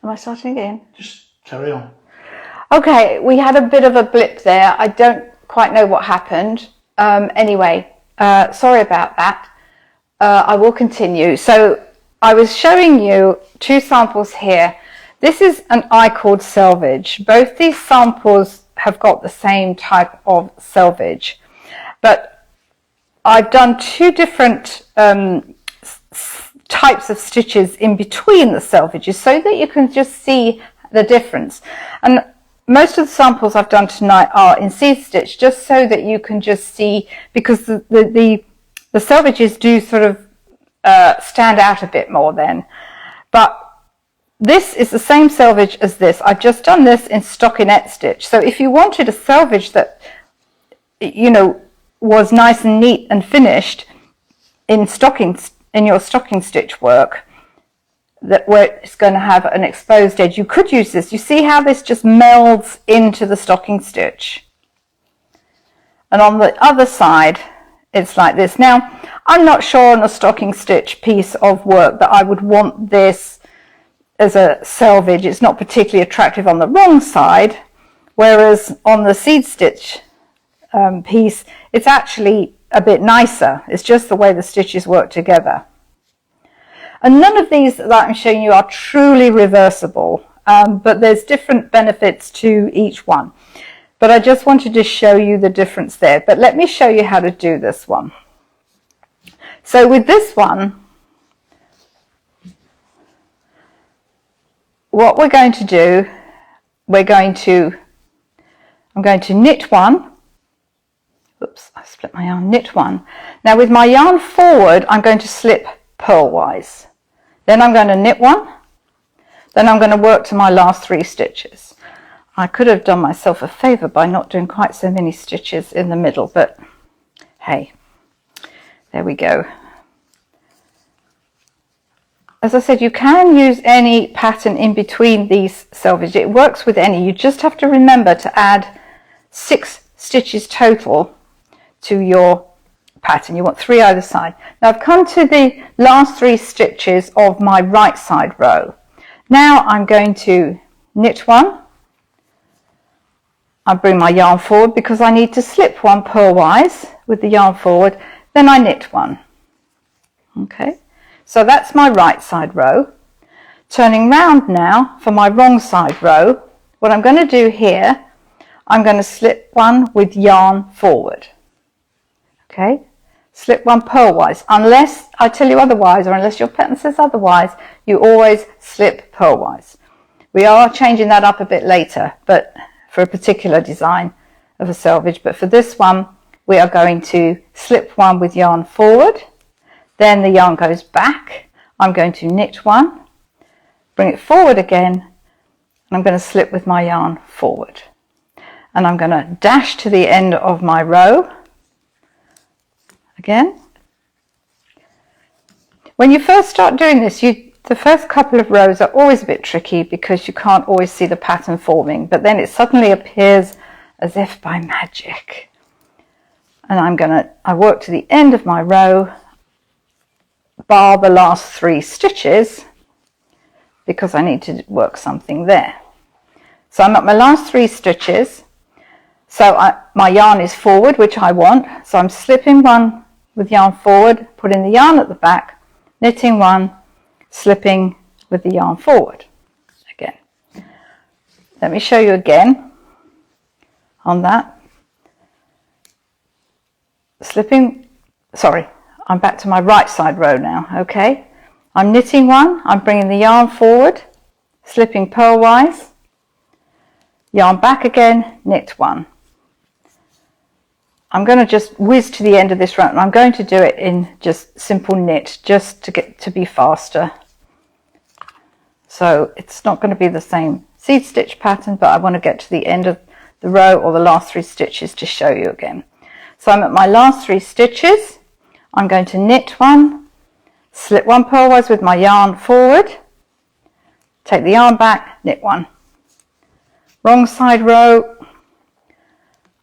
Am I starting again? Just carry on. Okay, we had a bit of a blip there. I don't quite know what happened. Anyway, sorry about that. I will continue. So I was showing you two samples here. This is an eye called Selvedge. Both these samples have got the same type of selvage, but I've done two different types of stitches in between the selvages so that you can just see the difference. And most of the samples I've done tonight are in seed stitch, just so that you can just see, because the selvages do sort of stand out a bit more then. But this is the same selvage as this. I've just done this in stockinette stitch. So if you wanted a selvage that, you know, was nice and neat and finished in your stocking stitch work, that where it's going to have an exposed edge, you could use this. You see how this just melds into the stocking stitch, and on the other side it's like this. Now, I'm not sure on a stocking stitch piece of work that I would want this as a selvage. It's not particularly attractive on the wrong side, whereas on the seed stitch piece, it's actually a bit nicer. It's just the way the stitches work together. And none of these that I'm showing you are truly reversible, but there's different benefits to each one. But I just wanted to show you the difference there. But let me show you how to do this one. So with this one, what we're going to do, I'm going to knit one. Oops, I split my yarn. Knit one. Now with my yarn forward, I'm going to slip purlwise. Then I'm going to knit one. Then I'm going to work to my last 3 stitches. I could have done myself a favour by not doing quite so many stitches in the middle, but hey, there we go. As I said, you can use any pattern in between these selvage. It works with any. You just have to remember to add 6 stitches total to your pattern. You want 3 either side. Now I've come to the last 3 stitches of my right side row. Now I'm going to knit one. I bring my yarn forward because I need to slip one purlwise with the yarn forward. Then I knit one. Okay, so that's my right side row. Turning round now for my wrong side row, what I'm going to do here, I'm going to slip one with yarn forward. Okay, slip one purlwise. Unless I tell you otherwise, or unless your pattern says otherwise, you always slip purlwise. We are changing that up a bit later, but for a particular design of a selvage. But for this one, we are going to slip one with yarn forward. Then the yarn goes back. I'm going to knit one, bring it forward again, and I'm going to slip with my yarn forward. And I'm going to dash to the end of my row. Again. When you first start doing this, the first couple of rows are always a bit tricky because you can't always see the pattern forming, but then it suddenly appears as if by magic. And I work to the end of my row, bar the last 3 stitches, because I need to work something there. So I'm at my last 3 stitches. So my yarn is forward, which I want. So I'm slipping one with yarn forward, putting the yarn at the back, knitting one, slipping with the yarn forward again. Let me show you again on that. Slipping, sorry, I'm back to my right side row now. Okay, I'm knitting one, I'm bringing the yarn forward, slipping purlwise, yarn back again, knit one. I'm going to just whiz to the end of this round, and I'm going to do it in just simple knit, just to get to be faster. So it's not going to be the same seed stitch pattern, but I want to get to the end of the row or the last 3 stitches to show you again. So I'm at my last 3 stitches. I'm going to knit one, slip one purlwise with my yarn forward, take the yarn back, knit one. Wrong side row,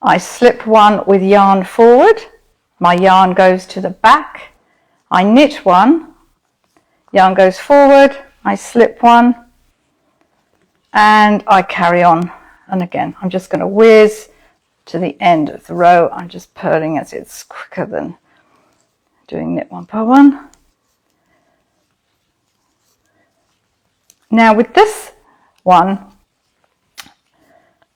I slip one with yarn forward, my yarn goes to the back, I knit one, yarn goes forward, I slip one, and I carry on. And again, I'm just going to whiz to the end of the row. I'm just purling as it's quicker than doing knit one, purl one. Now with this one,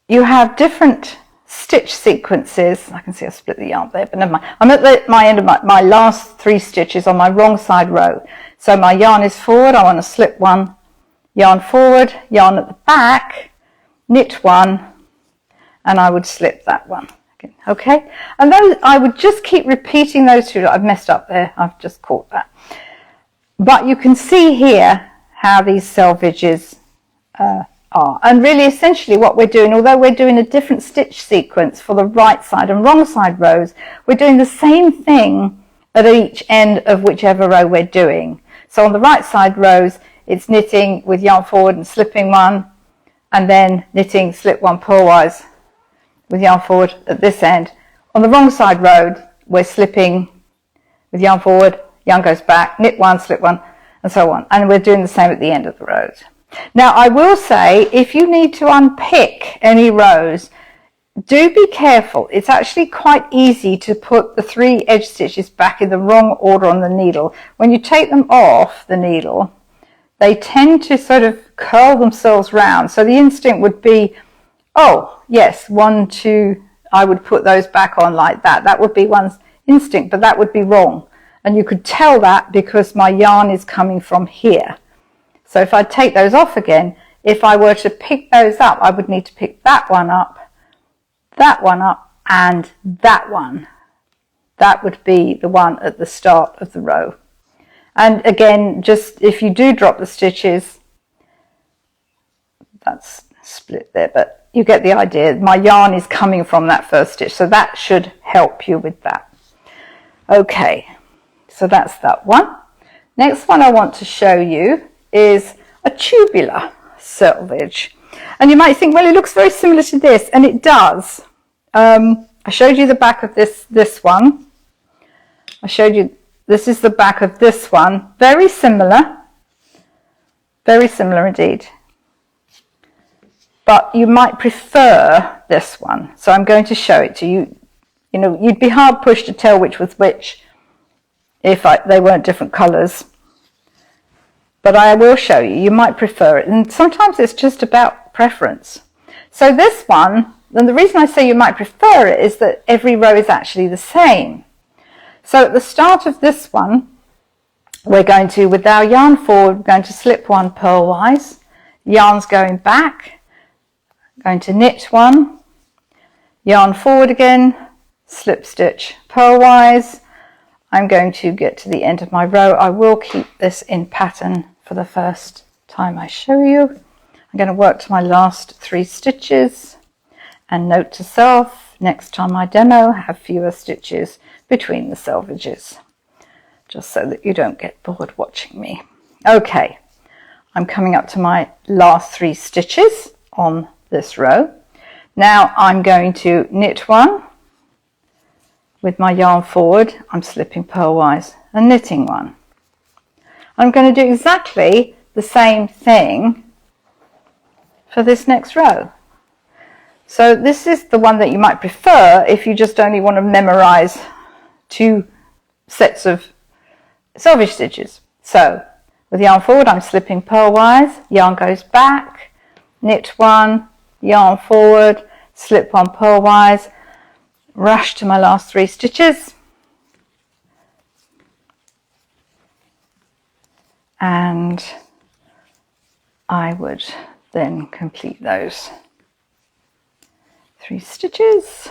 you have different stitch sequences. I can see I split the yarn there, but never mind. I'm at my end of my last 3 stitches on my wrong side row. So my yarn is forward, I want to slip one, yarn forward, yarn at the back, knit one, and I would slip that one. Okay, and those, I would just keep repeating those 2. I've messed up there, I've just caught that. But you can see here how these selvages are. And really essentially what we're doing, although we're doing a different stitch sequence for the right side and wrong side rows, we're doing the same thing at each end of whichever row we're doing. So on the right side rows, it's knitting with yarn forward and slipping one, and then knitting, slip one, purlwise with yarn forward at this end. On the wrong side row, we're slipping with yarn forward, yarn goes back, knit one, slip one, and so on. And we're doing the same at the end of the rows. Now I will say, if you need to unpick any rows, do be careful. It's actually quite easy to put the 3 edge stitches back in the wrong order on the needle. When you take them off the needle, they tend to sort of curl themselves round. So the instinct would be, oh yes, 1, 2, I would put those back on like that. That would be one's instinct, but that would be wrong. And you could tell that because my yarn is coming from here. So if I take those off again, if I were to pick those up, I would need to pick that one up, and that one. That would be the one at the start of the row. And again, just if you do drop the stitches, that's split there, but you get the idea. My yarn is coming from that first stitch, so that should help you with that. Okay, so that's that one. Next one I want to show you is a tubular selvage. And you might think, well, it looks very similar to this, and it does. I showed you the back of this one. I showed you, this is the back of this one. Very similar indeed. But you might prefer this one. So I'm going to show it to you. You know, you'd be hard pushed to tell which was which if they weren't different colours. But I will show you. You might prefer it. And sometimes it's just about preference. So this one, and the reason I say you might prefer it is that every row is actually the same. So at the start of this one, we're going to, with our yarn forward, we're going to slip one purlwise. Yarn's going back. Going to knit one. Yarn forward again. Slip stitch purlwise. I'm going to get to the end of my row. I will keep this in pattern for the first time I show you. I'm going to work to my last 3 stitches, and note to self, next time I demo, have fewer stitches between the selvages, just so that you don't get bored watching me. Okay, I'm coming up to my last 3 stitches on this row. Now I'm going to knit one. With my yarn forward, I'm slipping purlwise and knitting one. I'm going to do exactly the same thing for this next row. So this is the one that you might prefer if you just only want to memorize 2 sets of selvage stitches. So with yarn forward, I'm slipping purlwise, yarn goes back, knit one, yarn forward, slip one purlwise, rush to my last 3 stitches, and I would then complete those 3 stitches,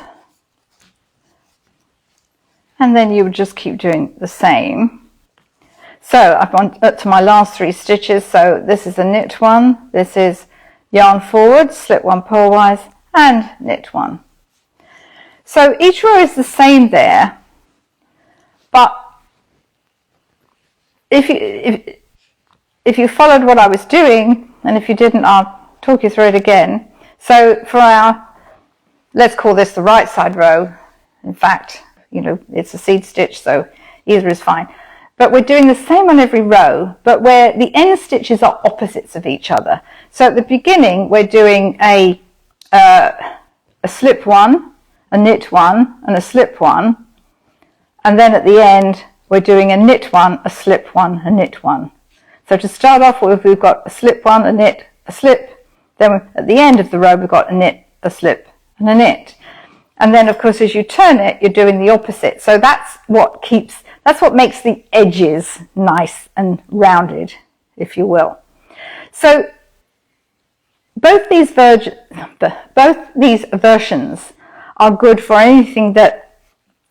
and then you would just keep doing the same. So I've gone up to my last 3 stitches. So this is a knit one, this is yarn forward, slip one purlwise and knit one. So each row is the same there, but if you followed what I was doing, and if you didn't, I'll talk you through it again. So for our, let's call this the right side row. In fact, you know, it's a seed stitch, so either is fine. but we're doing the same on every row, but where the end stitches are opposites of each other. So at the beginning, we're doing a slip one, a knit one, and a slip one. And then at the end, we're doing a knit one, a slip one, a knit one. So to start off with, we've got a slip one, a knit, a slip. Then at the end of the row, we've got a knit, a slip, and a knit. And then, of course, as you turn it, you're doing the opposite. So that's what makes the edges nice and rounded, if you will. So both these versions are good for anything that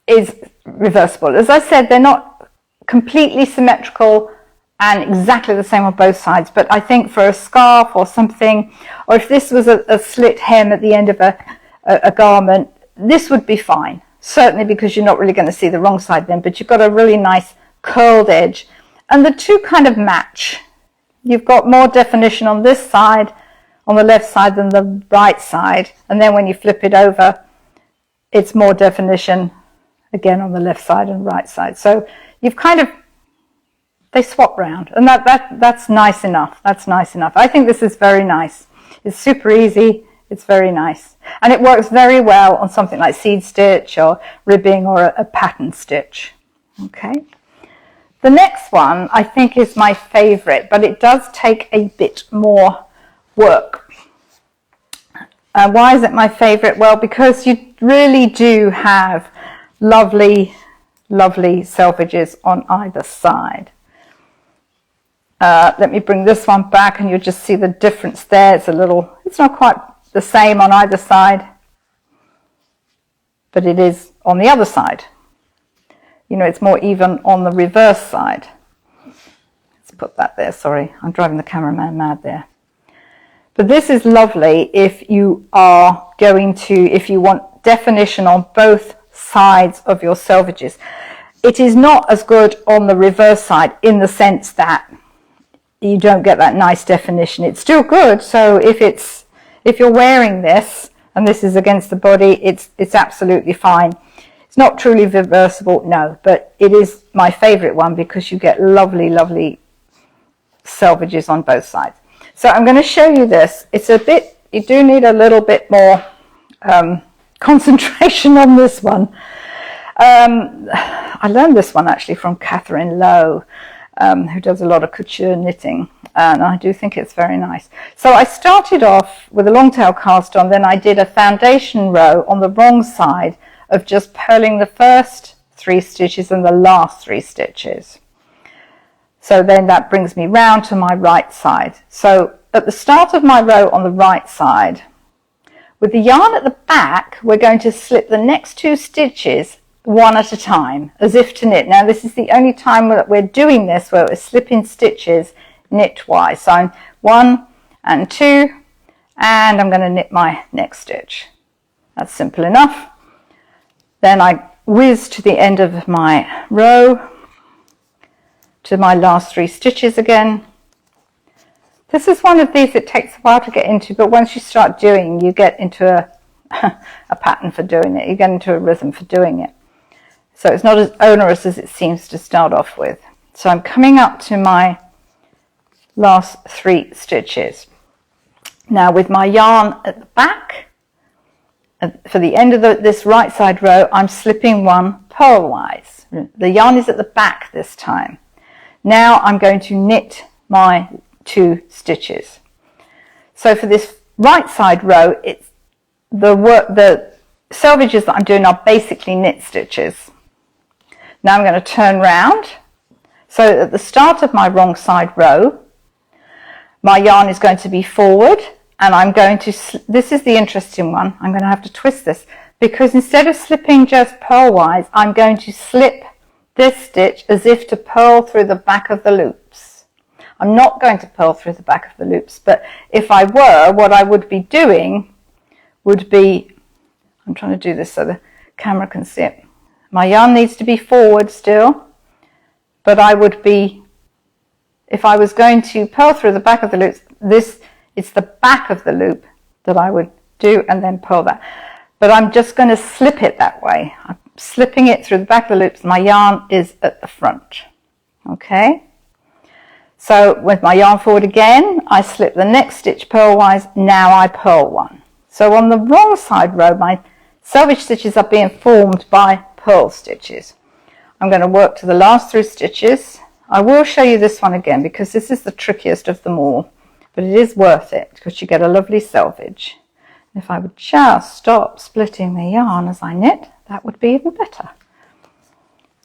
is reversible. As I said, they're not completely symmetrical and exactly the same on both sides, but I think for a scarf or something, or if this was a slit hem at the end of a garment, this would be fine, certainly because you're not really going to see the wrong side then, but you've got a really nice curled edge, and the two kind of match. You've got more definition on this side, on the left side, than the right side, and then when you flip it over, it's more definition again on the left side and right side. So you've kind of, they swap round, and that's nice enough. That's nice enough. I think this is very nice. It's super easy. It's very nice, and it works very well on something like seed stitch or ribbing or a pattern stitch. Okay, the next one I think is my favorite, but it does take a bit more work. Why is it my favorite? Well, because you really do have lovely selvages on either side. Let me bring this one back and you'll just see the difference there. It's not quite the same on either side, but it is on the other side. You know, it's more even on the reverse side. Let's put that there. Sorry, I'm driving the cameraman mad there. But this is lovely if you want definition on both sides of your selvages. It is not as good on the reverse side in the sense that you don't get that nice definition. It's still good. So if you're wearing this and this is against the body, it's absolutely fine. It's not truly reversible, no, but it is my favorite one because you get lovely selvages on both sides. So I'm going to show you this. You do need a little bit more concentration on this one. I learned this one actually from Catherine Lowe, who does a lot of couture knitting, and I do think it's very nice. So I started off with a long tail cast on, then I did a foundation row on the wrong side of just purling the first 3 stitches and the last 3 stitches. So then that brings me round to my right side. So at the start of my row on the right side, with the yarn at the back, we're going to slip the next 2 stitches one at a time, as if to knit. Now this is the only time that we're doing this where we're slipping stitches knitwise. So I'm 1 and 2, and I'm going to knit my next stitch. That's simple enough. Then I whiz to the end of my row, to my last 3 stitches again. This is one of these that takes a while to get into, but once you start doing, you get into a pattern for doing it. You get into a rhythm for doing it. So it's not as onerous as it seems to start off with. So I'm coming up to my last 3 stitches. Now with my yarn at the back, for the end of this right side row, I'm slipping 1 purlwise. The yarn is at the back this time. Now I'm going to knit my 2 stitches. So for this right side row, it's the selvages that I'm doing are basically knit stitches. Now I'm going to turn round. So at the start of my wrong side row, my yarn is going to be forward, and I'm going to, this is the interesting one, I'm going to have to twist this, because instead of slipping just purlwise, I'm going to slip this stitch as if to purl through the back of the loops. I'm not going to purl through the back of the loops, but if I were, what I would be doing would be, I'm trying to do this so the camera can see it. My yarn needs to be forward still, but I would be, if I was going to purl through the back of the loops, it's the back of the loop that I would do and then purl that. But I'm just going to slip it that way. I'm slipping it through the back of the loops. My yarn is at the front. Okay, so with my yarn forward again, I slip the next stitch purlwise, now I purl one. So on the wrong side row, my selvage stitches are being formed by purl stitches. I'm going to work to the last 3 stitches. I will show you this one again because this is the trickiest of them all, but it is worth it because you get a lovely selvage. If I would just stop splitting the yarn as I knit, that would be even better.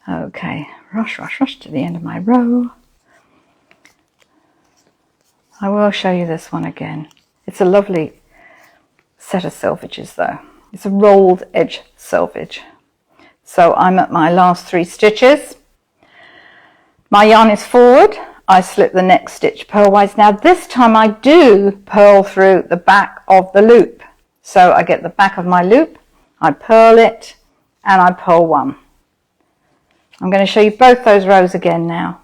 Okay, rush to the end of my row. I will show you this one again. It's a lovely set of selvages though. It's a rolled edge selvage. So I'm at my last 3 stitches. My yarn is forward. I slip the next stitch purlwise. Now this time I do purl through the back of the loop. So I get the back of my loop, I purl it, and I purl one. I'm going to show you both those rows again now.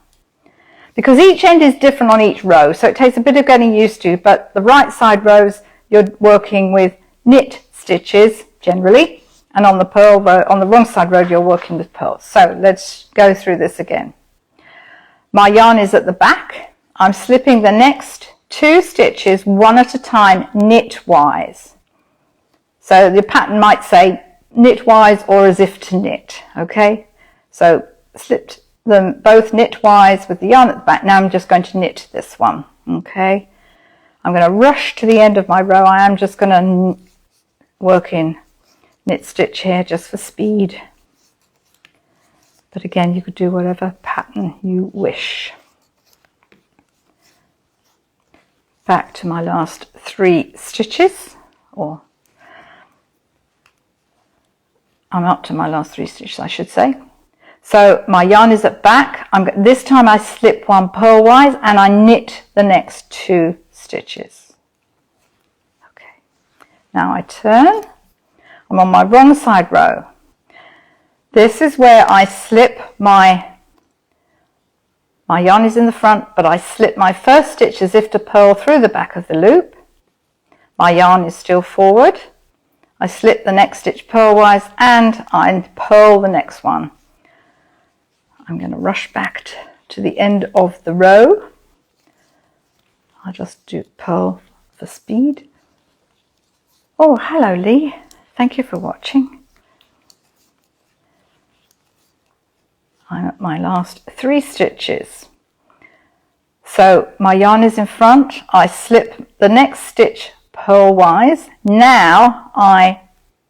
Because each end is different on each row, so it takes a bit of getting used to, but the right side rows you're working with knit stitches generally, and on the purl row, on the wrong side row you're working with purls. So let's go through this again. My yarn is at the back. I'm slipping the next 2 stitches one at a time knitwise. So the pattern might say knitwise or as if to knit, okay? So slipped them both knitwise with the yarn at the back. Now I'm just going to knit this one, okay? I'm going to rush to the end of my row. I am just going to work in knit stitch here just for speed. But again, you could do whatever pattern you wish. Back to my last 3 stitches, or I'm up to my last 3 stitches, I should say. So my yarn is at back. This time I slip one purlwise and I knit the next 2 stitches. Okay. Now I turn. I'm on my wrong side row. This is where I slip my yarn is in the front, but I slip my first stitch as if to purl through the back of the loop. My yarn is still forward. I slip the next stitch purlwise and I purl the next one. I'm going to rush back to the end of the row. I'll just do purl for speed. Oh, hello Lee. Thank you for watching. I'm at my last 3 stitches. So my yarn is in front. I slip the next stitch purlwise. Now I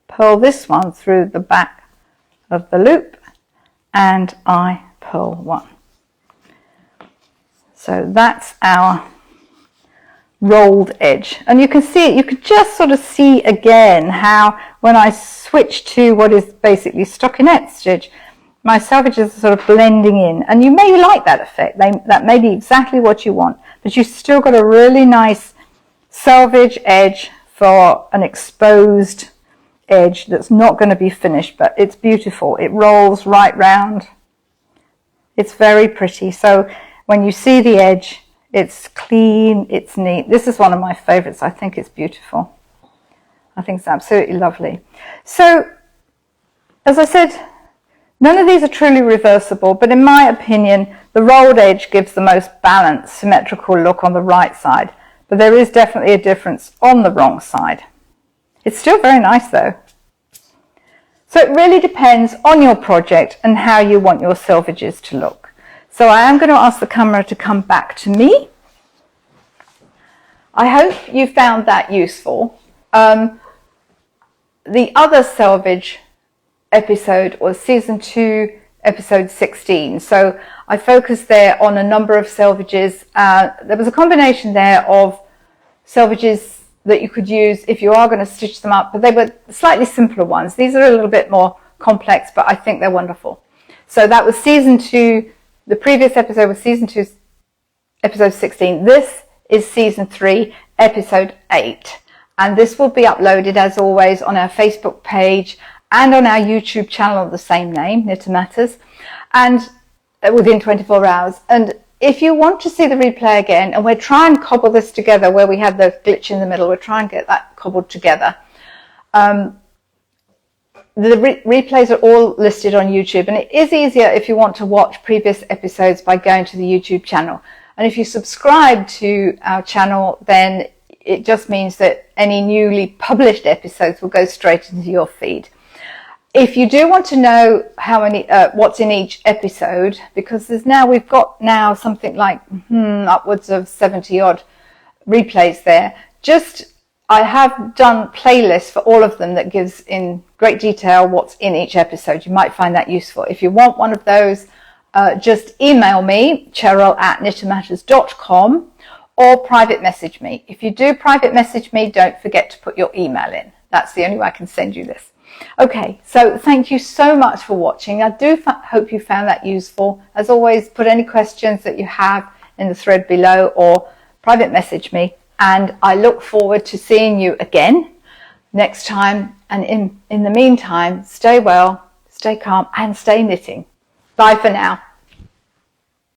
purl this one through the back of the loop and I purl one. So that's our rolled edge, and you can see it, you could just sort of see again how when I switch to what is basically stockinette stitch, my selvages are sort of blending in, and you may like that effect. That may be exactly what you want, but you've still got a really nice selvage edge for an exposed edge that's not going to be finished, but it's beautiful. It rolls right round. It's very pretty. So when you see the edge, it's clean, it's neat. This is one of my favorites. I think it's beautiful. I think it's absolutely lovely. So, as I said, none of these are truly reversible, but in my opinion, the rolled edge gives the most balanced, symmetrical look on the right side. But there is definitely a difference on the wrong side. It's still very nice though. So it really depends on your project and how you want your selvages to look. So I am going to ask the camera to come back to me. I hope you found that useful. The other selvage episode was season 2, episode 16. So I focused there on a number of selvages. There was a combination there of selvages that you could use if you are going to stitch them up, but they were slightly simpler ones. These are a little bit more complex, but I think they're wonderful. So that was season 2. The previous episode was season 2, episode 16. This is season 3, episode 8. And this will be uploaded, as always, on our Facebook page and on our YouTube channel of the same name, Knitter Matters, and within 24 hours. And if you want to see the replay again, and we're trying to cobble this together where we have the glitch in the middle, we're trying to get that cobbled together. The replays are all listed on YouTube, and it is easier if you want to watch previous episodes by going to the YouTube channel. And if you subscribe to our channel, then it just means that any newly published episodes will go straight into your feed. If you do want to know how many what's in each episode, because we've got something like upwards of 70 odd replays there, I have done playlists for all of them that gives in great detail what's in each episode. You might find that useful. If you want one of those, just email me, cheryl@knittermatters.com, or private message me. If you do private message me, don't forget to put your email in. That's the only way I can send you this. Okay, so thank you so much for watching. I do hope you found that useful. As always, put any questions that you have in the thread below or private message me. And I look forward to seeing you again next time. And in the meantime, stay well, stay calm, and stay knitting. Bye for now.